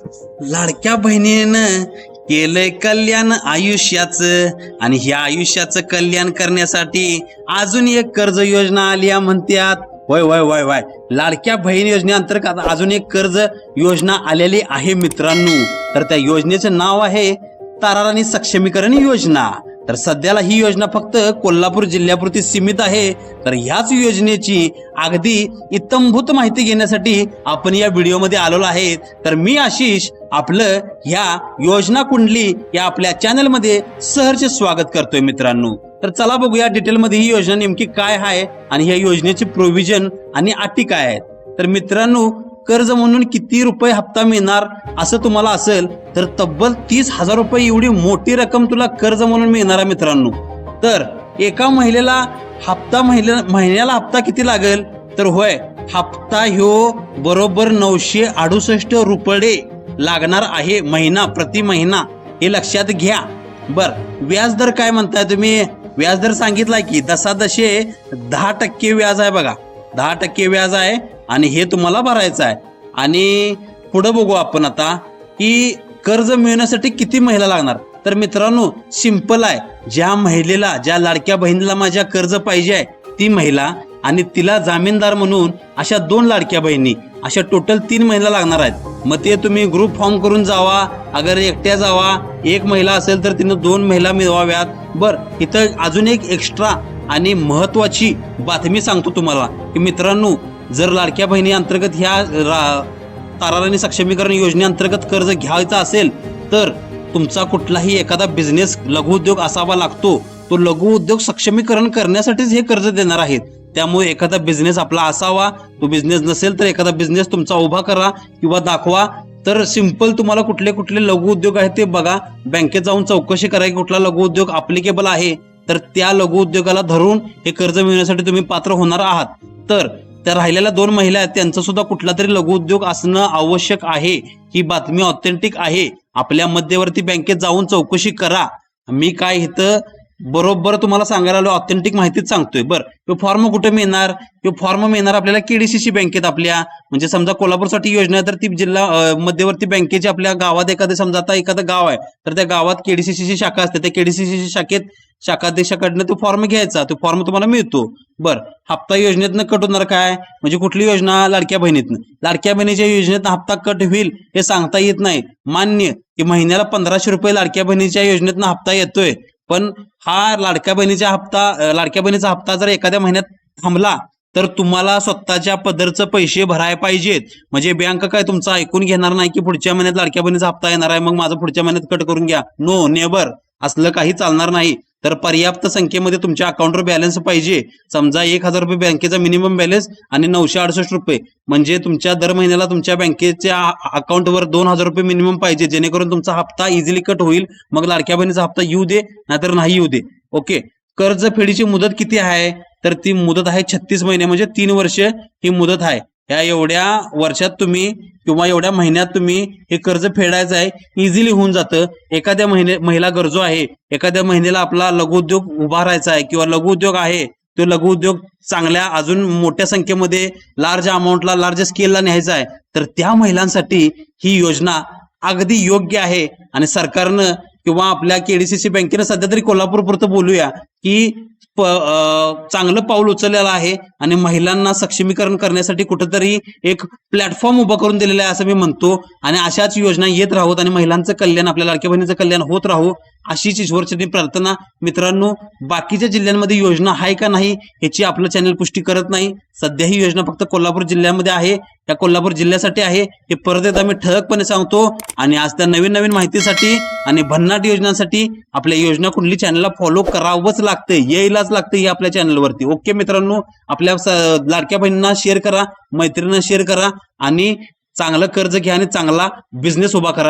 लाडक्या बहिणीनं केलंय कल्याण आयुष्याचं आणि ह्या आयुष्याचं कल्याण करण्यासाठी अजून एक कर्ज योजना आली आहे म्हणतात. वय वय वय वय लाडक्या बहीण योजनेअंतर्गत अजून एक कर्ज योजना आलेली आहे मित्रांनो. तर त्या योजनेचं नाव आहे ताराराणी सक्षमीकरण योजना. तर सध्याला ही योजना फक्त कोल्हापूर जिल्ह्यापुरती सीमित आहे. तर ह्याच योजनेची अगदी इत्थंभूत माहिती घेण्यासाठी आपण या व्हिडिओमध्ये आलेलो आहे. तर मी आशिष आपलं ह्या योजना कुंडली या आपल्या चॅनलमध्ये सहर्ष स्वागत करतोय मित्रांनो. तर चला बघूया डिटेलमध्ये ही योजना नेमकी काय आहे आणि ह्या योजनेची प्रोव्हिजन आणि अटी काय आहेत. तर मित्रांनो, कर्ज म्हणून किती रुपये हप्ता मिळणार असं तुम्हाला असेल तर तब्बल 30,000 रुपये एवढी मोठी रक्कम तुला कर्ज म्हणून मिळणार आहे मित्रांनो. तर एका महिलेला महिन्याला हप्ता किती लागेल तर होय, हप्ता ह्यो बरोबर 968 रुपये लागणार आहे महिना प्रति महिना, हे लक्षात घ्या. बर, व्याजदर काय म्हणताय तुम्ही? व्याजदर सांगितलाय की 10% व्याज आहे बघा, 10% व्याज आहे आणि हे तुम्हाला भरायचं आहे. आणि पुढे बघू आपण आता की कर्ज मिळवण्यासाठी किती महिला लागणार. तर मित्रांनो सिंपल आहे, ज्या लाडक्या बहिणीला माझ्या कर्ज पाहिजे आहे ती महिला आणि तिला जामीनदार म्हणून अशा 2 लाडक्या बहिणी, अशा टोटल 3 महिला लागणार आहेत. मग ते तुम्ही ग्रुप फॉर्म करून जावा, अगर एकट्या जावा, एक महिला असेल तर तिनं 2 महिला मिळवाव्यात. बर, इथं अजून एक एक्स्ट्रा आणि महत्वाची बातमी सांगतो तुम्हाला की मित्रांनो, जर लाडक्या बहिणी अंतर्गत ह्या ताराराणी सक्षमीकरण योजनेअंतर्गत कर्ज घ्यायचा असेल तर तुमचा कुठलाही एखादा बिझनेस लघु उद्योग असावा लागतो. तो लघु उद्योग सक्षमीकरण करण्यासाठीच हे कर्ज देणार आहेत. त्यामुळे एखादा बिझनेस आपला असावा, तो बिझनेस नसेल तर एखादा बिझनेस तुमचा उभा करा किंवा दाखवा. तर सिंपल तुम्हाला कुठले कुठले लघु उद्योग आहेत ते बघा, बँकेत जाऊन चौकशी करा की कुठला लघु उद्योग अप्लिकेबल आहे, तर त्या लघु उद्योगाला धरून हे कर्ज मिळवण्यासाठी तुम्ही पात्र होणार आहात. तर त्या राहिलेल्या 2 महिला आहेत त्यांचा सुद्धा कुठला तरी लघु उद्योग असणं आवश्यक आहे. ही बातमी ऑथेंटिक आहे. आपल्या मध्यवर्ती बँकेत जाऊन चौकशी करा. मी काय इथं बरोबर तुम्हाला सांगायला आलो, ऑथेंटिक माहितीच सांगतोय. बरं, तो फॉर्म कुठे मिळणार? तो फॉर्म मिळणार आपल्याला केडीसीसी बँकेत. आपल्या म्हणजे समजा कोल्हापूरसाठी योजना आहे तर ती जिल्हा मध्यवर्ती बँकेची आपल्या गावात समजा आता एखादं गाव आहे तर त्या गावात केडीसीसी शाखा असते, त्या केडीसीसी शाखेत शाखाध्यक्षाकडनं तो फॉर्म घ्यायचा, तो फॉर्म तुम्हाला मिळतो. बर, हप्ता योजनेतनं कट होणार काय म्हणजे कुठली योजना? लाडक्या बहिणीतनं. लाडक्या बहिणीच्या योजनेतनं हप्ता कट होईल हे सांगता येत नाही. मान्य की महिन्याला 1500 रुपये लाडक्या बहिणीच्या योजनेतनं हप्ता येतोय, पण हा लाडक्या बहिणीचा हप्ता जर एखाद्या महिन्यात थांबला तर तुम्हाला स्वतःच्या पदरचं पैसे भरायला पाहिजेत. म्हणजे बँक काय तुमचं ऐकून घेणार नाही की पुढच्या महिन्यात लाडक्या बहिणीचा हप्ता येणार आहे मग माझं पुढच्या महिन्यात कट करून घ्या. नो नेवर, असलं काही चालणार नाही. तर पर्याप्त संख्येमध्ये तुमच्या अकाउंटवर बॅलन्स पाहिजे. समजा 1000 रुपये बँकेचा मिनिमम बॅलन्स आणि 968 रुपये म्हणजे तुमच्या दर महिन्याला तुमच्या बँकेच्या अकाउंटवर 2000 रुपये मिनिमम पाहिजे, जेणेकरून तुमचा हप्ता इझिली कट होईल. मग लाडक्या बहिणीचा हप्ता येऊ दे नाहीतर नाही येऊ दे. ओके, कर्ज फेडीची मुदत किती आहे तर ती मुदत आहे 36 महिने, म्हणजे 3 वर्ष ही मुदत आहे. ह्या एवढ्या वर्षात तुम्ही किंवा एवढ्या महिन्यात तुम्ही हे कर्ज फेडायचं आहे, इझिली होऊन जातं. एखाद्या महिला गरजू आहे, एखाद्या महिलेला आपला लघु उद्योग उभारायचा आहे किंवा लघु उद्योग आहे, तो लघु उद्योग चांगल्या अजून मोठ्या संख्येमध्ये लार्ज स्केलला न्यायचा आहे, तर त्या महिलांसाठी ही योजना अगदी योग्य आहे. आणि सरकारनं किंवा आपल्या केडीसीसी बँकेनं सध्या तरी कोल्हापूर पुरतं बोलूया की चांगलं पाऊल उचललेलं आहे आणि महिलांना सक्षमीकरण करण्यासाठी कुठंतरी एक प्लॅटफॉर्म उभा करून दिलेला आहे असं मी म्हणतो. आणि अशाच योजना येत राहूत आणि महिलांचं कल्याण, आपल्या लाडक्या बहिणीचं कल्याण होत राहू अशीच ईश्वरचरणी प्रार्थना. मित्रांनो, बाकीच्या जिल्ह्यांमध्ये योजना आहे का नाही ह्याची आपलं चॅनल पुष्टी करत नाही. सध्या ही योजना फक्त कोल्हापूर जिल्ह्यामध्ये आहे, त्या कोल्हापूर जिल्ह्यासाठी आहे, हे परत एकदा मी ठळकपणे सांगतो. आणि आज त्या नवीन माहितीसाठी आणि भन्नाट योजनांसाठी आपल्या योजना कुंडली चॅनलला फॉलो करावंच लागतंय, यायलाच लागतं हे आपल्या चॅनलवरती. ओके मित्रांनो, आपल्या लाडक्या बहिणींना शेअर करा, मैत्रिणींना शेअर करा आणि चांगलं कर्ज घ्या आणि चांगला बिझनेस उभा करा.